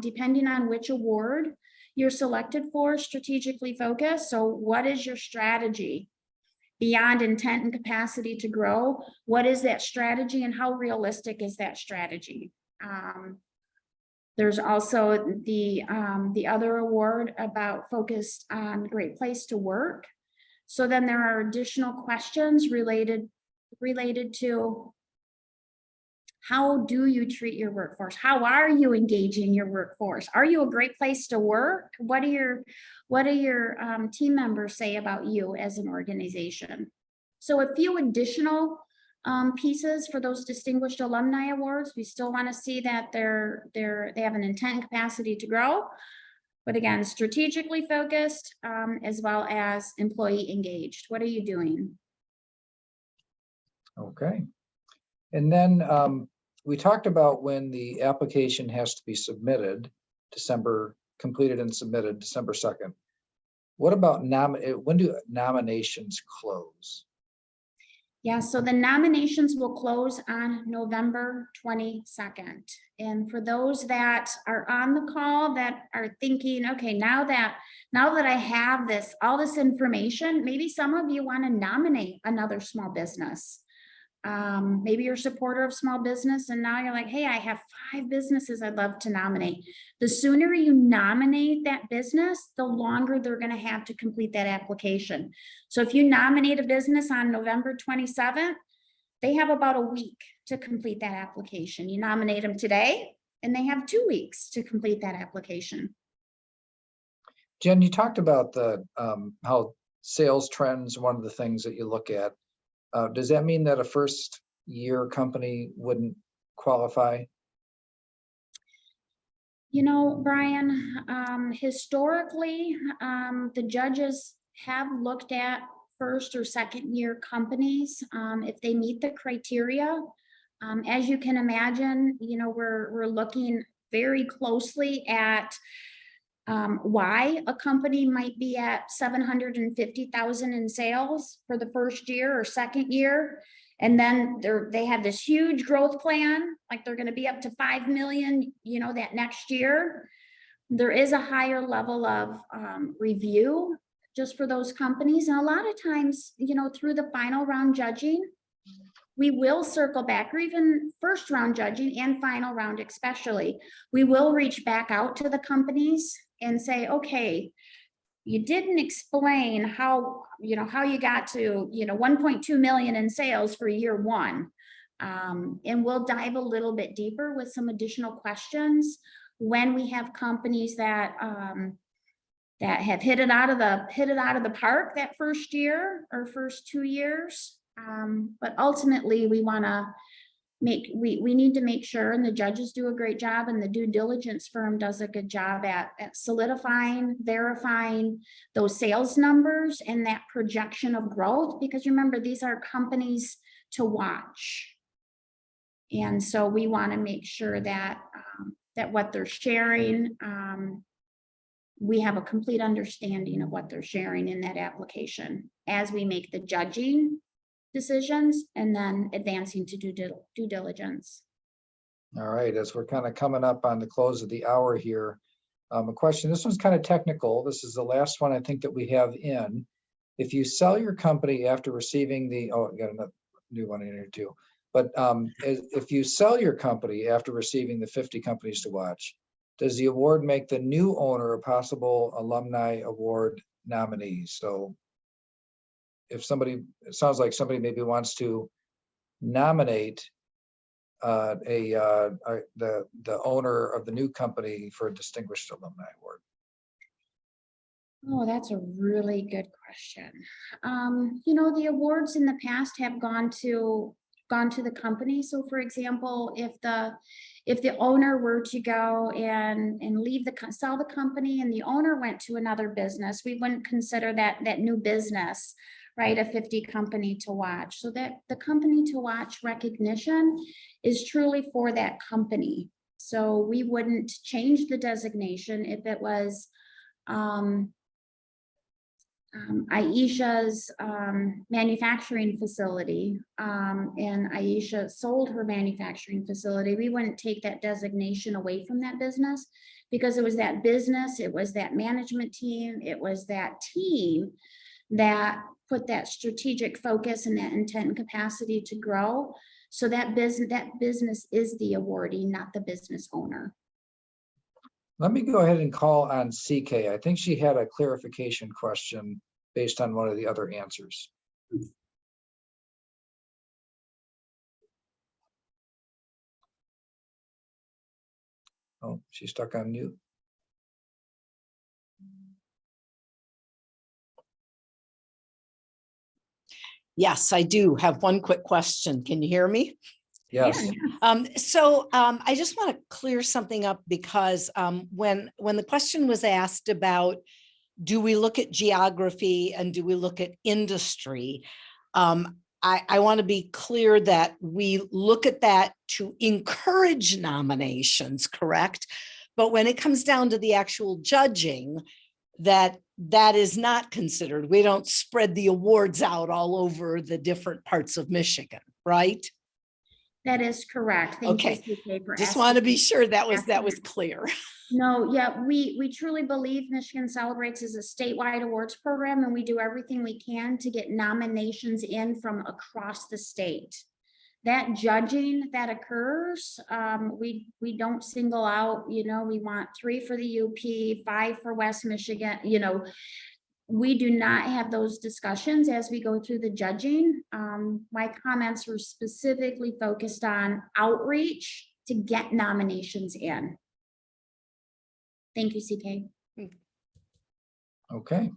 depending on which award you're selected for, strategically focused. So what is your strategy beyond intent and capacity to grow? What is that strategy, and how realistic is that strategy? There's also the other award about focused on great place to work. So then there are additional questions related to how do you treat your workforce? How are you engaging your workforce? Are you a great place to work? What do your team members say about you as an organization? So a few additional pieces for those Distinguished Alumni Awards. We still want to see that they have an intent and capacity to grow. But again, strategically focused, as well as employee engaged. What are you doing? Okay. And then we talked about when the application has to be submitted, completed and submitted December 2nd. What about when do nominations close? Yeah, so the nominations will close on November 22nd. And for those that are on the call that are thinking, okay, now that I have all this information, maybe some of you want to nominate another small business. Maybe you're a supporter of small business, and now you're like, hey, I have 5 businesses I'd love to nominate. The sooner you nominate that business, the longer they're going to have to complete that application. So if you nominate a business on November 27th, they have about a week to complete that application. You nominate them today, and they have 2 weeks to complete that application. Jen, you talked about how sales trends, one of the things that you look at. Does that mean that a first year company wouldn't qualify? Brian, historically, the judges have looked at first or second year companies if they meet the criteria. As you can imagine, we're looking very closely at why a company might be at 750,000 in sales for the first year or second year. And then they have this huge growth plan, like they're going to be up to 5 million, that next year. There is a higher level of review just for those companies. And a lot of times, through the final round judging, we will circle back, or even first round judging and final round especially, we will reach back out to the companies and say, okay, you didn't explain how, how you got to, 1.2 million in sales for year one. And we'll dive a little bit deeper with some additional questions when we have companies that that have hit it out of the park that first year or first 2 years. But ultimately, we need to make sure, and the judges do a great job, and the due diligence firm does a good job at solidifying, verifying those sales numbers and that projection of growth, because remember, these are companies to watch. And so we want to make sure that that what they're sharing, we have a complete understanding of what they're sharing in that application as we make the judging decisions and then advancing to due diligence. All right, as we're kind of coming up on the close of the hour here, a question, this one's kind of technical. This is the last one I think that we have in. If you sell your company after receiving the, oh, I got another new one in here too. But if you sell your company after receiving the 50 companies to watch, does the award make the new owner a possible alumni award nominee? So if somebody, it sounds like somebody maybe wants to nominate the owner of the new company for a distinguished alumni award. Oh, that's a really good question. The awards in the past have gone to the company. So for example, if the owner were to go and sell the company and the owner went to another business, we wouldn't consider that new business, right, a 50 company to watch. So that the company to watch recognition is truly for that company. So we wouldn't change the designation if it was Aisha's manufacturing facility, and Aisha sold her manufacturing facility. We wouldn't take that designation away from that business, because it was that business, it was that management team, it was that team that put that strategic focus and that intent and capacity to grow. So that business is the awardee, not the business owner. Let me go ahead and call on CK. I think she had a clarification question based on one of the other answers. Oh, she's stuck on mute. Yes, I do have one quick question. Can you hear me? Yes. I just want to clear something up, because when the question was asked about, do we look at geography and do we look at industry? I want to be clear that we look at that to encourage nominations, correct? But when it comes down to the actual judging, that is not considered. We don't spread the awards out all over the different parts of Michigan, right? That is correct. Thank Okay. you, CK, for Just want to be asking. sure that was clear. No, yeah, we truly believe Michigan Celebrates is a statewide awards program, and we do everything we can to get nominations in from across the state. That judging that occurs, we don't single out, we want 3 for the UP, 5 for West Michigan, we do not have those discussions as we go through the judging. My comments were specifically focused on outreach to get nominations in. Thank you, CK. Okay.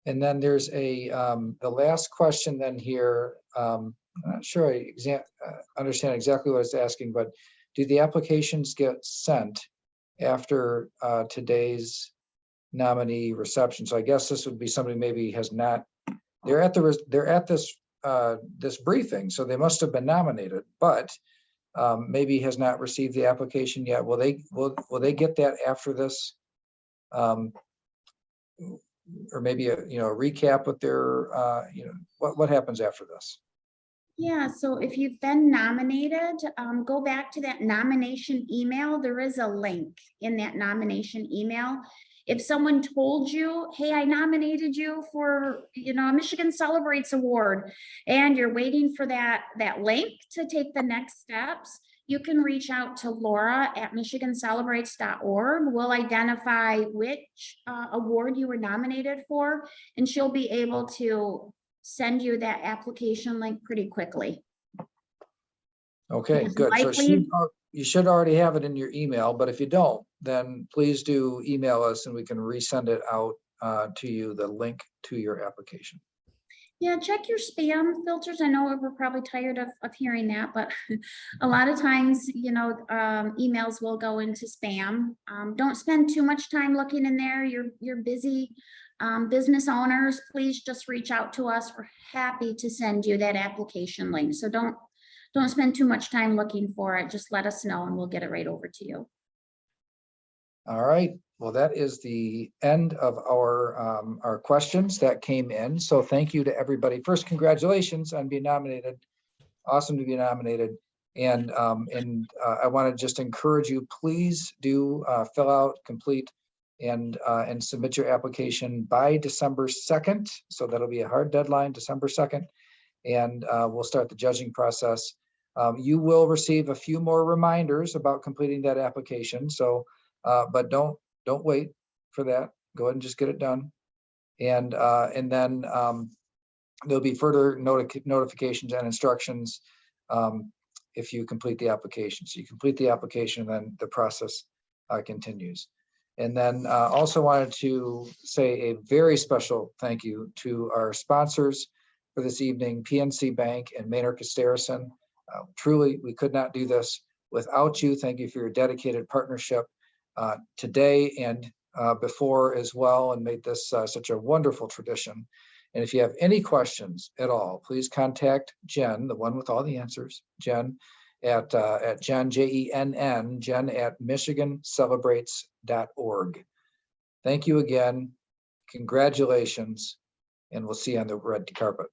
And then there's the last question then here. I'm not sure I understand exactly what it's asking, but do the applications get sent after today's nominee reception? So I guess this would be somebody maybe has not, they're at this this briefing, so they must have been nominated, but maybe has not received the application yet. Will they get that after this? Or maybe a recap with their what happens after this? Yeah, so if you've been nominated, go back to that nomination email. There is a link in that nomination email. If someone told you, hey, I nominated you for, a Michigan Celebrates Award, and you're waiting for that link to take the next steps, you can reach out to Laura at michigancelebrates.org. We'll identify which award you were nominated for, and she'll be able to send you that application link pretty quickly. Okay, Because good. So likely- you should already have it in your email, but if you don't, then please do email us and we can resend it out to you, the link to your application. Yeah, check your spam filters. I know we're probably tired of hearing that, but a lot of times, emails will go into spam. Don't spend too much time looking in there. You're busy. Business owners, please just reach out to us. We're happy to send you that application link. So don't spend too much time looking for it. Just let us know and we'll get it right over to you. All right. Well, that is the end of our questions that came in. So thank you to everybody. First, congratulations on being nominated. Awesome to be nominated. And I want to just encourage you, please do fill out, complete, and submit your application by December 2nd. So that'll be a hard deadline, December 2nd. And we'll start the judging process. You will receive a few more reminders about completing that application. So, but don't wait for that. Go ahead and just get it done. And then there'll be further notifications and instructions if you complete the application. So you complete the application, then the process continues. And then also wanted to say a very special thank you to our sponsors for this evening, PNC Bank and Maynard Casterison. Truly, we could not do this without you. Thank you for your dedicated partnership today and before as well, and made this such a wonderful tradition. And if you have any questions at all, please contact Jen, the one with all the answers, Jen at Jen, Jen, Jen at michigancelebrates.org. Thank you again. Congratulations. And we'll see you on the red carpet.